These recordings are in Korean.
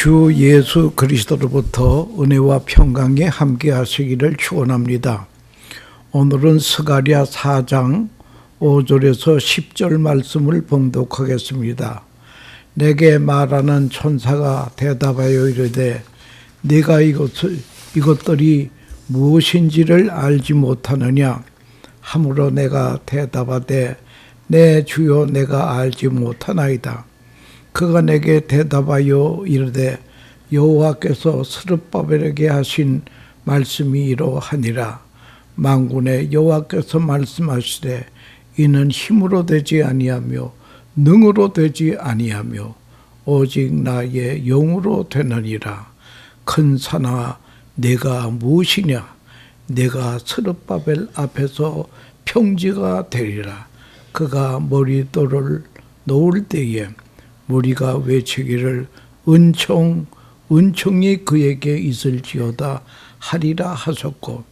주 예수 그리스도로부터 은혜와 평강이 함께 하시기를 축원합니다. 오늘은 스가랴 4장 5절에서 10절 말씀을 봉독하겠습니다. 내게 말하는 천사가 대답하여 이르되 네가 이것들이 무엇인지를 알지 못하느냐 하므로 내가 대답하되 내 주여 내가 알지 못하나이다. 그가 내게 대답하여 이르되 여호와께서 스룹바벨에게 하신 말씀이 이러하니라. 만군의 여호와께서 말씀하시되 이는 힘으로 되지 아니하며 능으로 되지 아니하며 오직 나의 영으로 되느니라. 큰 산아 내가 무엇이냐? 내가 스룹바벨 앞에서 평지가 되리라. 그가 머리돌을 놓을 때에 무리가 외치기를 은총이 그에게 있을지어다 하리라 하셨고,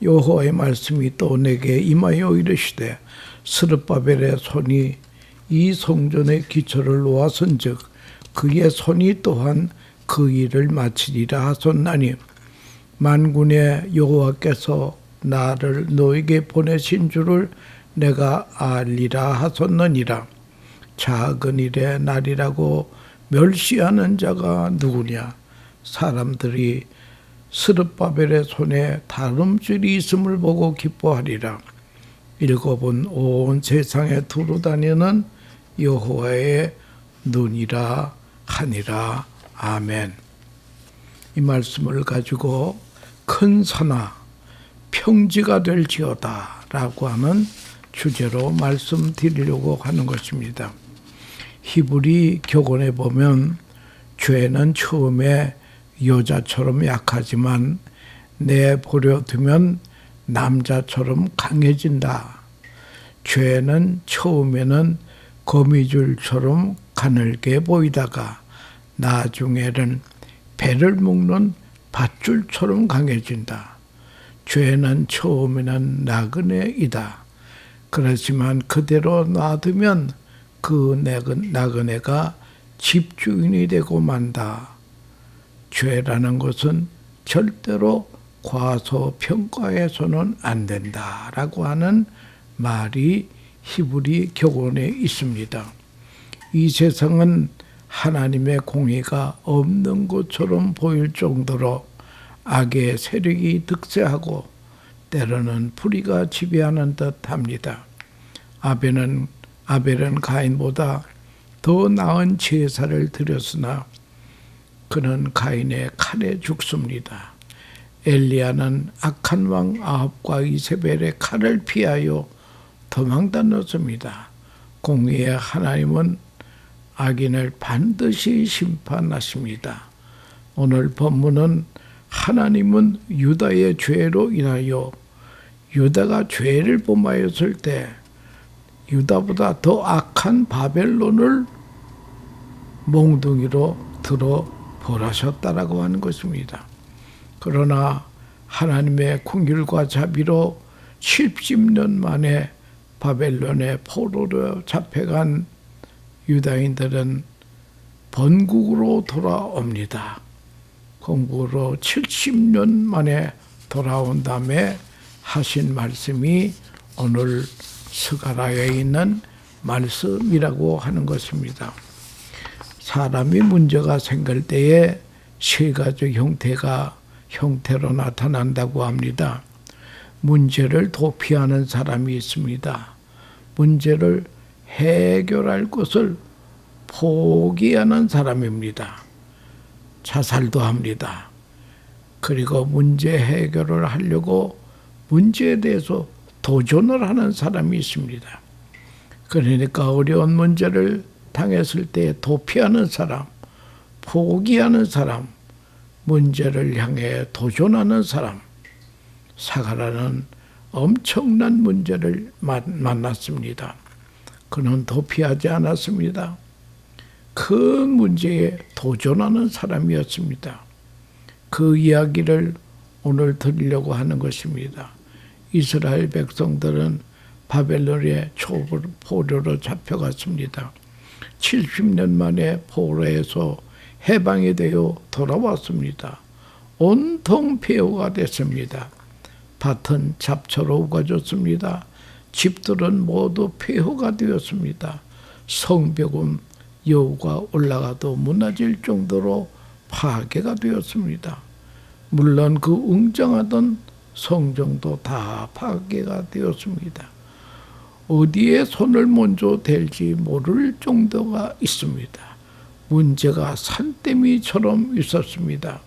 여호와의 말씀이 또 내게 임하여 이르시되 스룹바벨의 손이 이 성전의 기초를 놓았은즉 그의 손이 또한 그 일을 마치리라 하셨나니 만군의 여호와께서 나를 너에게 보내신 줄을 내가 알리라 하셨느니라. 작은 일의 날이라고 멸시하는 자가 누구냐? 사람들이 스룹바벨의 손에 다름줄이 있음을 보고 기뻐하리라. 일곱은 온 세상에 두루 다니는 여호와의 눈이라 하니라. 아멘. 이 말씀을 가지고 큰 산아 평지가 될지어다 라고 하는 주제로 말씀드리려고 하는 것입니다. 히브리 격언에 보면 죄는 처음에 여자처럼 약하지만 내버려 두면 남자처럼 강해진다. 죄는 처음에는 거미줄처럼 가늘게 보이다가 나중에는 배를 묶는 밧줄처럼 강해진다. 죄는 처음에는 나그네이다. 그렇지만 그대로 놔두면 그 나그네가 집주인이 되고 만다. 죄라는 것은 절대로 과소평가해서는 안 된다라고 하는 말이 히브리 격언에 있습니다. 이 세상은 하나님의 공의가 없는 것처럼 보일 정도로 악의 세력이 득세하고 때로는 불의가 지배하는 듯합니다. 아벨은 가인보다 더 나은 제사를 드렸으나 그는 가인의 칼에 죽습니다. 엘리야는 악한 왕 아합과 이세벨의 칼을 피하여 도망 다녔습니다. 공의의 하나님은 악인을 반드시 심판하십니다. 오늘 본문은 하나님은 유다의 죄로 인하여 유다가 죄를 범하였을 때 유다보다 더 악한 바벨론을 몽둥이로 들어 벌하셨다라고 하는 것입니다. 그러나 하나님의 긍휼과 자비로 70년 만에 바벨론의 포로로 잡혀간 유다인들은 본국으로 돌아옵니다. 본국으로 70년 만에 돌아온 다음에 하신 말씀이 오늘 스가랴에 있는 말씀이라고 하는 것입니다. 사람이 문제가 생길 때에 세 가지 형태로 나타난다고 합니다. 문제를 도피하는 사람이 있습니다. 문제를 해결할 것을 포기하는 사람입니다. 자살도 합니다. 그리고 문제 해결을 하려고 문제에 대해서 도전을 하는 사람이 있습니다. 그러니까 어려운 문제를 당했을 때 도피하는 사람, 포기하는 사람, 문제를 향해 도전하는 사람. 스가랴는 엄청난 문제를 만났습니다. 그는 도피하지 않았습니다. 큰 문제에 도전하는 사람이었습니다. 그 이야기를 오늘 드리려고 하는 것입니다. 이스라엘 백성들은 바벨론의 포로로 잡혀갔습니다. 70년 만에 포로에서 해방이 되어 돌아왔습니다. 온통 폐허가 됐습니다. 밭은 잡초로 우거졌습니다. 집들은 모두 폐허가 되었습니다. 성벽은 여우가 올라가도 무너질 정도로 파괴가 되었습니다. 물론 그 웅장하던 성전도 다 파괴가 되었습니다. 어디에 손을 먼저 댈지 모를 정도가 있습니다. 문제가 산더미처럼 있었습니다.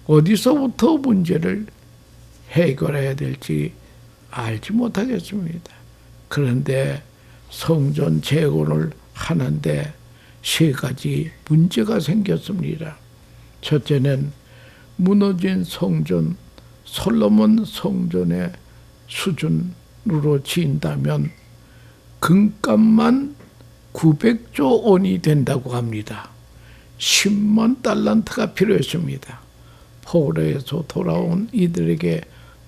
어디서부터 문제를 해결해야 될지 알지 못하겠습니다. 그런데 성전 재건을 하는데 세 가지 문제가 생겼습니다. 첫째는 무너진 성전, 솔로몬 성전의 수준으로 지인다면 금값만 900조 원이 된다고 합니다. 10만 달란트가 필요했습니다. 포로에서 돌아온 이들에게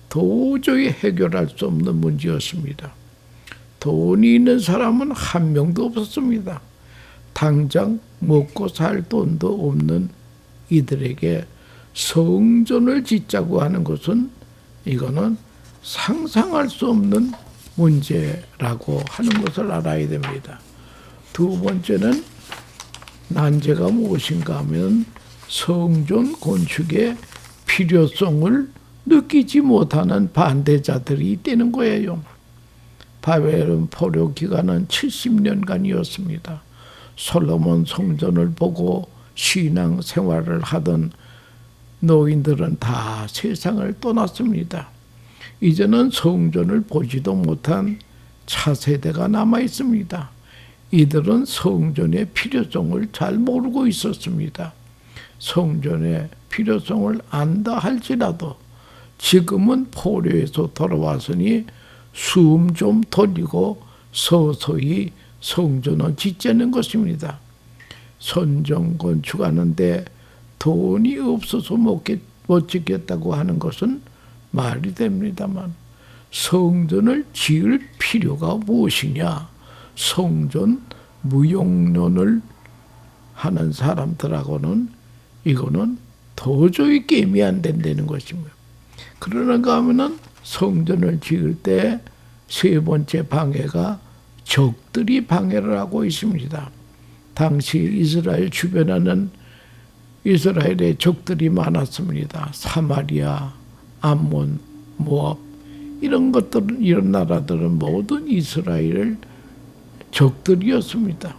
도저히 해결할 수 없는 문제였습니다. 돈이 있는 사람은 한 명도 없었습니다. 당장 먹고 살 돈도 없는 이들에게 성전을 짓자고 하는 것은 이거는 상상할 수 없는 문제라고 하는 것을 알아야 됩니다. 두 번째는 난제가 무엇인가 하면 성전 건축의 필요성을 느끼지 못하는 반대자들이 있다는 거예요. 바벨론 포로 기간은 70년간이었습니다. 솔로몬 성전을 보고 신앙 생활을 하던 노인들은 다 세상을 떠났습니다. 이제는 성전을 보지도 못한 차세대가 남아 있습니다. 이들은 성전의 필요성을 잘 모르고 있었습니다. 성전의 필요성을 안다 할지라도 지금은 포로에서 돌아왔으니 숨 좀 돌리고 서서히 성전을 짓자는 것입니다. 성전 건축하는데 돈이 없어서 못 짓겠다고 하는 것은 말이 됩니다만 성전을 지을 필요가 무엇이냐? 성전 무용론을 하는 사람들하고는 이거는 도저히 게임이 안 된다는 것입니다. 그러는가 하면은 성전을 지을 때 세 번째 방해가 적들이 방해를 하고 있습니다. 당시 이스라엘 주변에는 이스라엘의 적들이 많았습니다. 사마리아, 암몬, 모압 이런 나라들은 모든 이스라엘 적들이었습니다.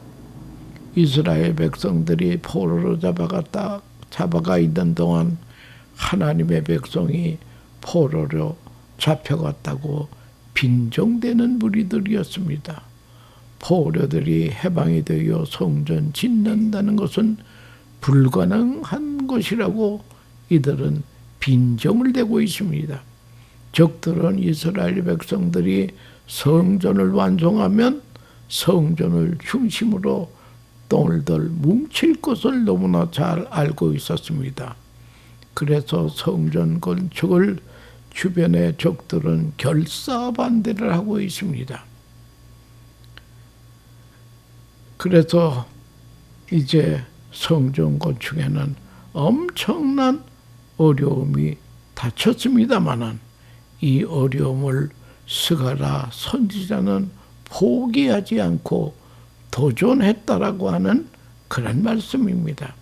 이스라엘 백성들이 포로로 잡아가 있는 동안 하나님의 백성이 포로로 잡혀갔다고 빈정대는 무리들이었습니다. 포로들이 해방이 되어 성전 짓는다는 것은 불가능한 것이라고 이들은 빈정을 대고 있습니다. 적들은 이스라엘 백성들이 성전을 완성하면 성전을 중심으로 똘똘 뭉칠 것을 너무나 잘 알고 있었습니다. 그래서 성전 건축을 주변의 적들은 결사반대를 하고 있습니다. 그래서 이제 성전 건축에는 엄청난 어려움이 닥쳤습니다마는 이 어려움을 스가랴 선지자는 포기하지 않고 도전했다라고 하는 그런 말씀입니다.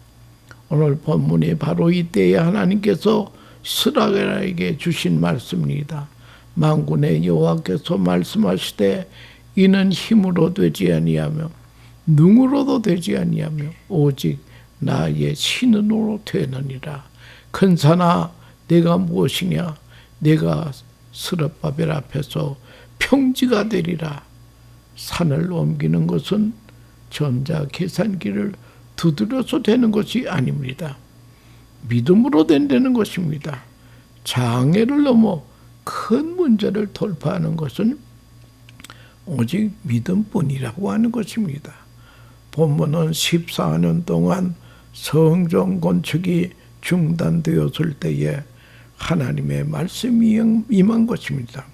오늘 본문이 바로 이때에 하나님께서 스가랴에게 주신 말씀입니다. 만군의 여호와께서 말씀하시되 이는 힘으로 되지 아니하며 능으로도 되지 아니하며 오직 나의 신으로 되느니라. 큰 산아 내가 무엇이냐? 내가 스룹바벨 앞에서 평지가 되리라. 산을 옮기는 것은 전자 계산기를 두드려서 되는 것이 아닙니다. 믿음으로 된다는 것입니다. 장애를 넘어 큰 문제를 돌파하는 것은 오직 믿음뿐이라고 하는 것입니다. 본문은 14년 동안 성전 건축이 중단되었을 때에 하나님의 말씀이 임한 것입니다.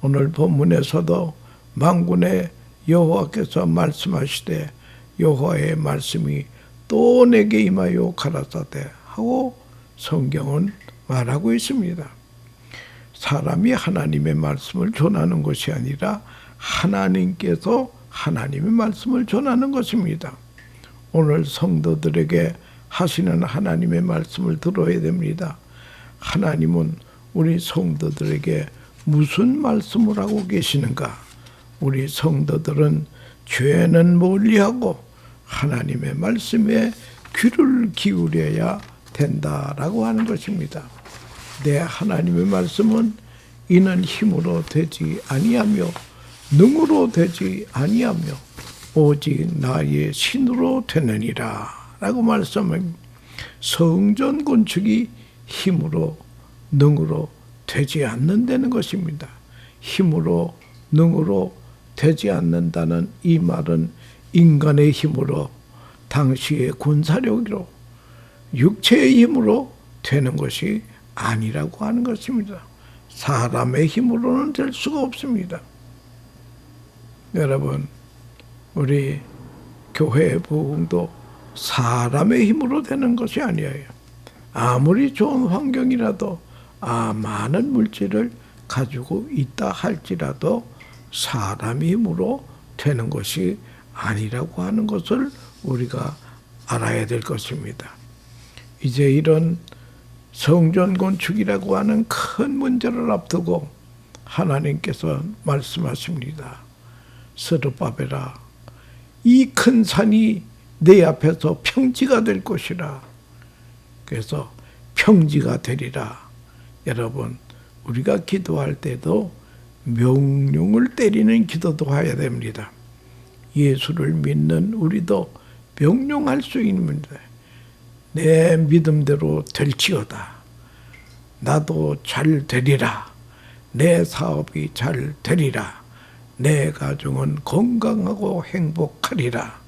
오늘 본문에서도 만군의 여호와께서 말씀하시되 여호와의 말씀이 또 내게 임하여 가라사대 하고 성경은 말하고 있습니다. 사람이 하나님의 말씀을 전하는 것이 아니라 하나님께서 하나님의 말씀을 전하는 것입니다. 오늘 성도들에게 하시는 하나님의 말씀을 들어야 됩니다. 하나님은 우리 성도들에게 무슨 말씀을 하고 계시는가? 우리 성도들은 죄는 멀리하고 하나님의 말씀에 귀를 기울여야 된다라고 하는 것입니다. 내 하나님의 말씀은 이는 힘으로 되지 아니하며 능으로 되지 아니하며 오직 나의 신으로 되느니라 라고 말씀합니다. 성전 건축이 힘으로 능으로 되지 않는다는 것입니다. 힘으로 능으로 되지 않는다는 이 말은 인간의 힘으로 당시의 군사력으로 육체의 힘으로 되는 것이 아니라고 하는 것입니다. 사람의 힘으로는 될 수가 없습니다. 여러분, 우리 교회의 부흥도 사람의 힘으로 되는 것이 아니에요. 아무리 좋은 환경이라도 많은 물질을 가지고 있다 할지라도 사람의 힘으로 되는 것이 아니라고 하는 것을 우리가 알아야 될 것입니다. 이제 이런 성전 건축이라고 하는 큰 문제를 앞두고 하나님께서 말씀하십니다. 스룹바벨아, 이 큰 산이 내 앞에서 평지가 될 것이라. 그래서 평지가 되리라. 여러분, 우리가 기도할 때도 명령을 때리는 기도도 해야 됩니다. 예수를 믿는 우리도 명령할 수 있는데 내 믿음대로 될지어다. 나도 잘 되리라. 내 사업이 잘 되리라. 내 가정은 건강하고 행복하리라.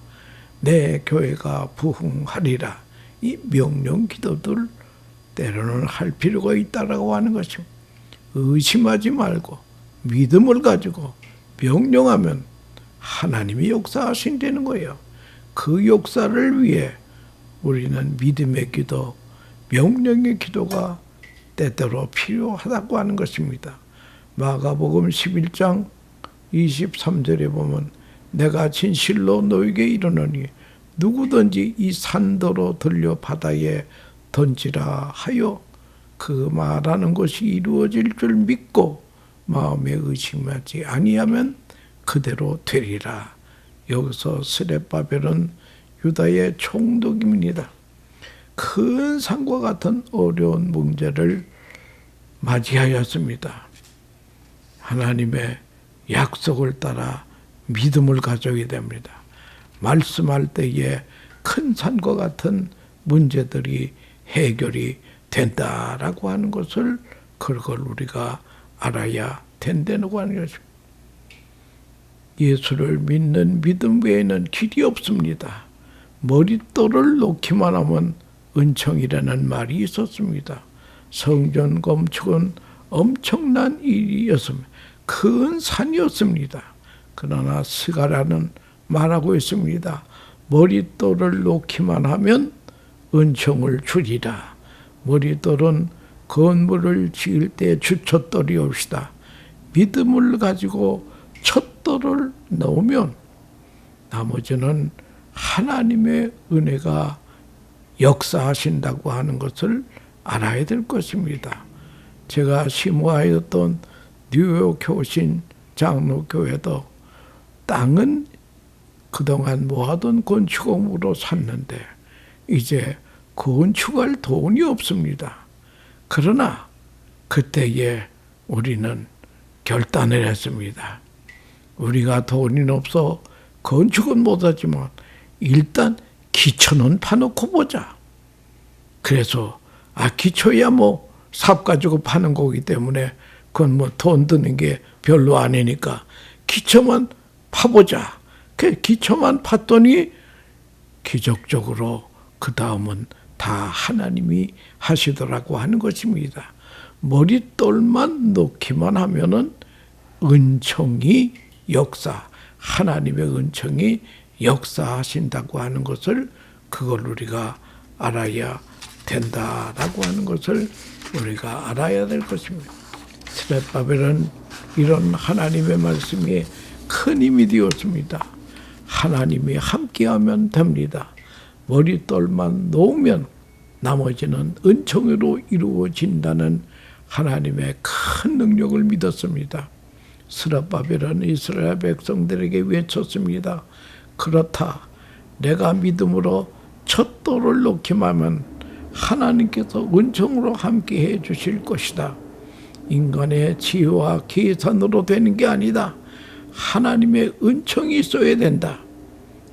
내 교회가 부흥하리라. 이 명령 기도들 때로는 할 필요가 있다라고 하는 것입니다. 의심하지 말고 믿음을 가지고 명령하면 하나님이 역사하신다는 거예요. 그 역사를 위해 우리는 믿음의 기도, 명령의 기도가 때때로 필요하다고 하는 것입니다. 마가복음 11장 23절에 보면 내가 진실로 너에게 이르노니 누구든지 이 산더러 들려 바다에 던지라 하여 그 말하는 것이 이루어질 줄 믿고 마음에 의심하지 아니하면 그대로 되리라. 여기서 스룹바벨은 유다의 총독입니다. 큰 산과 같은 어려운 문제를 맞이하였습니다. 하나님의 약속을 따라 믿음을 가져야 됩니다. 말씀할 때에 큰 산과 같은 문제들이 해결이 된다라고 하는 것을 그걸 우리가 알아야 된다고 하는 것입니다. 예수를 믿는 믿음 외에는 길이 없습니다. 머릿돌을 놓기만 하면 은총이라는 말이 있었습니다. 성전 건축은 엄청난 일이었습니다. 큰 산이었습니다. 그러나 스가랴는 말하고 있습니다. 머릿돌을 놓기만 하면 은총을 주리라. 머릿돌은 건물을 지을 때 주춧돌이 옵시다. 믿음을 가지고 촛돌을 넣으면 나머지는 하나님의 은혜가 역사하신다고 하는 것을 알아야 될 것입니다. 제가 심호하였던 뉴욕 교신 장로교회도 땅은 그동안 모아둔 건축업으로 샀는데 이제 건축할 돈이 없습니다. 그러나 그때에 우리는 결단을 했습니다. 우리가 돈이 없어 건축은 못하지만 일단 기초는 파놓고 보자. 그래서 기초야 뭐 삽 가지고 파는 거기 때문에 그건 뭐 돈 드는 게 별로 아니니까 기초만 파보자. 그 기초만 팠더니 기적적으로 그 다음은 다 하나님이 하시더라고 하는 것입니다. 머릿돌만 놓기만 하면은 은총이 하나님의 은총이 역사하신다고 하는 것을 그걸 우리가 알아야 된다라고 하는 것을 우리가 알아야 될 것입니다. 스뎃바벨은 이런 하나님의 말씀이 큰 힘이 되었습니다. 하나님이 함께하면 됩니다. 머릿돌만 놓으면 나머지는 은총으로 이루어진다는 하나님의 큰 능력을 믿었습니다. 스뎃바벨은 이스라엘 백성들에게 외쳤습니다. 그렇다. 내가 믿음으로 첫 돌을 놓기만 하면 하나님께서 은총으로 함께해 주실 것이다. 인간의 지혜와 계산으로 되는 게 아니다. 하나님의 은총이 있어야 된다.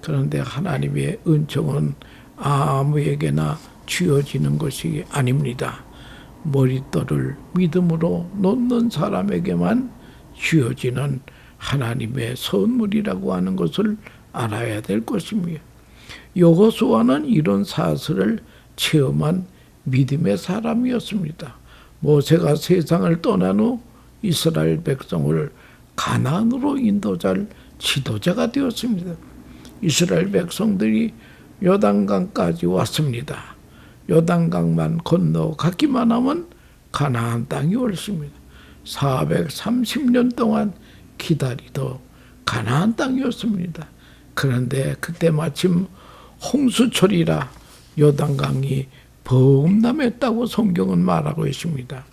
그런데 하나님의 은총은 아무에게나 주어지는 것이 아닙니다. 머릿돌을 믿음으로 놓는 사람에게만 주어지는 하나님의 선물이라고 하는 것을 알아야 될 것입니다. 여호수아는 이런 사실을 체험한 믿음의 사람이었습니다. 모세가 세상을 떠난 후 이스라엘 백성을 가나안으로 인도할 지도자가 되었습니다. 이스라엘 백성들이 요단강까지 왔습니다. 요단강만 건너가기만 하면 가나안 땅이 옳습니다. 430년 동안 기다리던 가나안 땅이었습니다. 그런데 그때 마침 홍수철이라 요단강이 범람했다고 성경은 말하고 있습니다.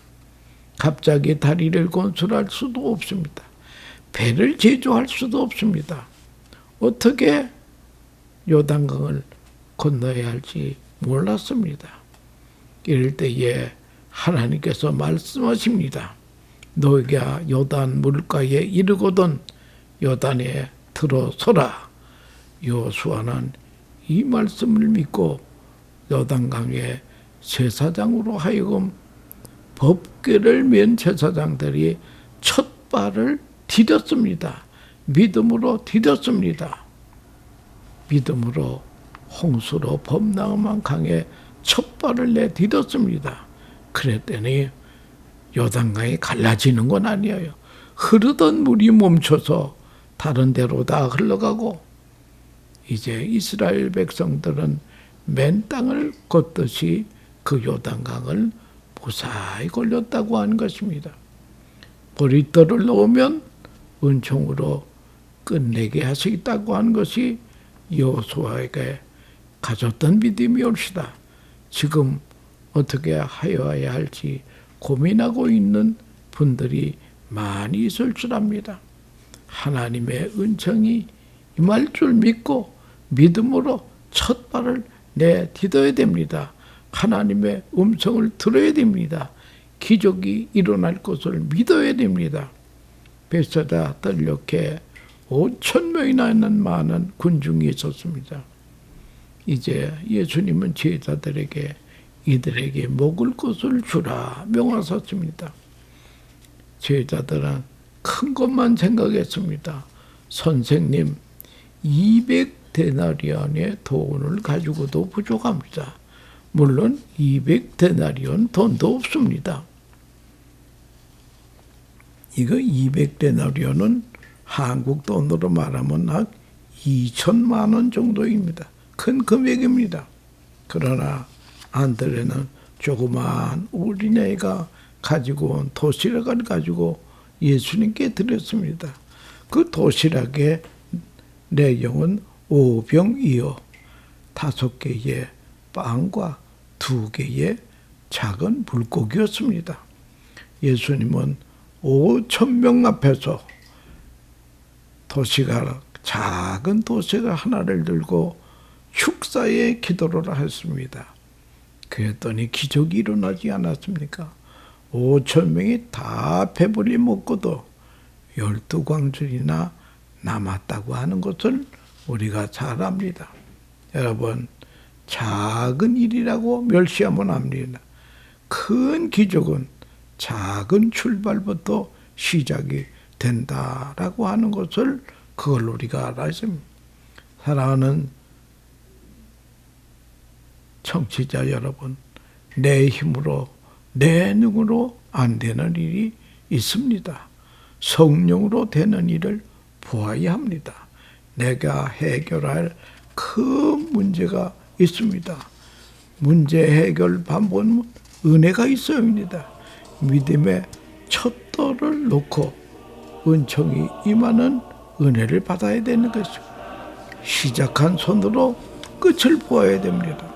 갑자기 다리를 건설할 수도 없습니다. 배를 제조할 수도 없습니다. 어떻게 요단강을 건너야 할지 몰랐습니다. 이럴 때에 하나님께서 말씀하십니다. 너희가 요단 물가에 이르거든 요단에 들어서라. 여호수아는 이 말씀을 믿고 요단강의 제사장으로 하여금 법궤를 맨 제사장들이 첫 발을 디뎠습니다. 믿음으로 디뎠습니다. 믿음으로 홍수로 범람한 강에 첫 발을 내디뎠습니다. 그랬더니 요단강이 갈라지는 건 아니에요. 흐르던 물이 멈춰서 다른 데로 다 흘러가고 이제 이스라엘 백성들은 맨 땅을 걷듯이 그 요단강을 무사히 걸렸다고 하는 것입니다. 머릿돌을 놓으면 은총으로 끝내게 하시겠다고 하는 것이 여호수아에게 가졌던 믿음이 옳시다. 지금 어떻게 하여야 할지 고민하고 있는 분들이 많이 있을 줄 압니다. 하나님의 은총이 임할 줄 믿고 믿음으로 첫 발을 내딛어야 됩니다. 하나님의 음성을 들어야 됩니다. 기적이 일어날 것을 믿어야 됩니다. 벳세다 들녘에 5,000명이나 있는 많은 군중이 있었습니다. 이제 예수님은 제자들에게 이들에게 먹을 것을 주라 명하셨습니다. 제자들은 큰 것만 생각했습니다. 선생님, 200데나리온의 돈을 가지고도 부족합니다. 물론 200데나리온 돈도 없습니다. 이거 200데나리온은 한국 돈으로 말하면 약 2천만 원 정도입니다. 큰 금액입니다. 그러나 안드레는 조그마한 어린아이가 가지고 온 도시락을 가지고 예수님께 드렸습니다. 그 도시락의 내용은 오병이어 5개의 빵과 2개의 작은 물고기였습니다. 예수님은 5,000명 앞에서 작은 도시락 하나를 들고 축사의 기도를 했습니다. 그랬더니 기적이 일어나지 않았습니까? 5,000명이 다 배불리 먹고도 12광줄이나 남았다고 하는 것을 우리가 잘 압니다. 여러분, 작은 일이라고 멸시하면 안 됩니다. 큰 기적은 작은 출발부터 시작이 된다라고 하는 것을 그걸 우리가 알아야 합니다. 사랑하는 청취자 여러분, 내 힘으로 내 능으로 안 되는 일이 있습니다. 성령으로 되는 일을 보아야 합니다. 내가 해결할 큰 문제가 있습니다. 문제 해결 방법은 은혜가 있어야 합니다. 믿음의 첫 돌을 놓고 은총이 임하는 은혜를 받아야 되는 것이죠. 시작한 손으로 끝을 보아야 됩니다.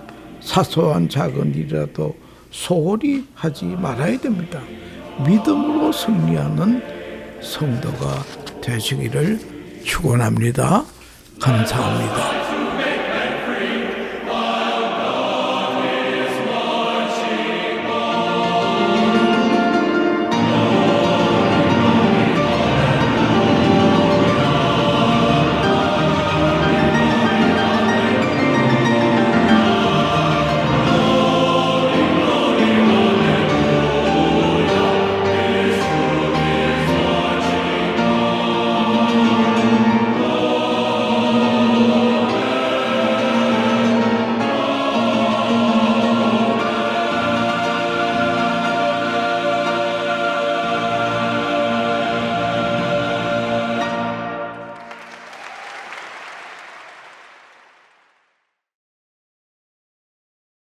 사소한 작은 일이라도 소홀히 하지 말아야 됩니다. 믿음으로 승리하는 성도가 되시기를 축원합니다. 감사합니다.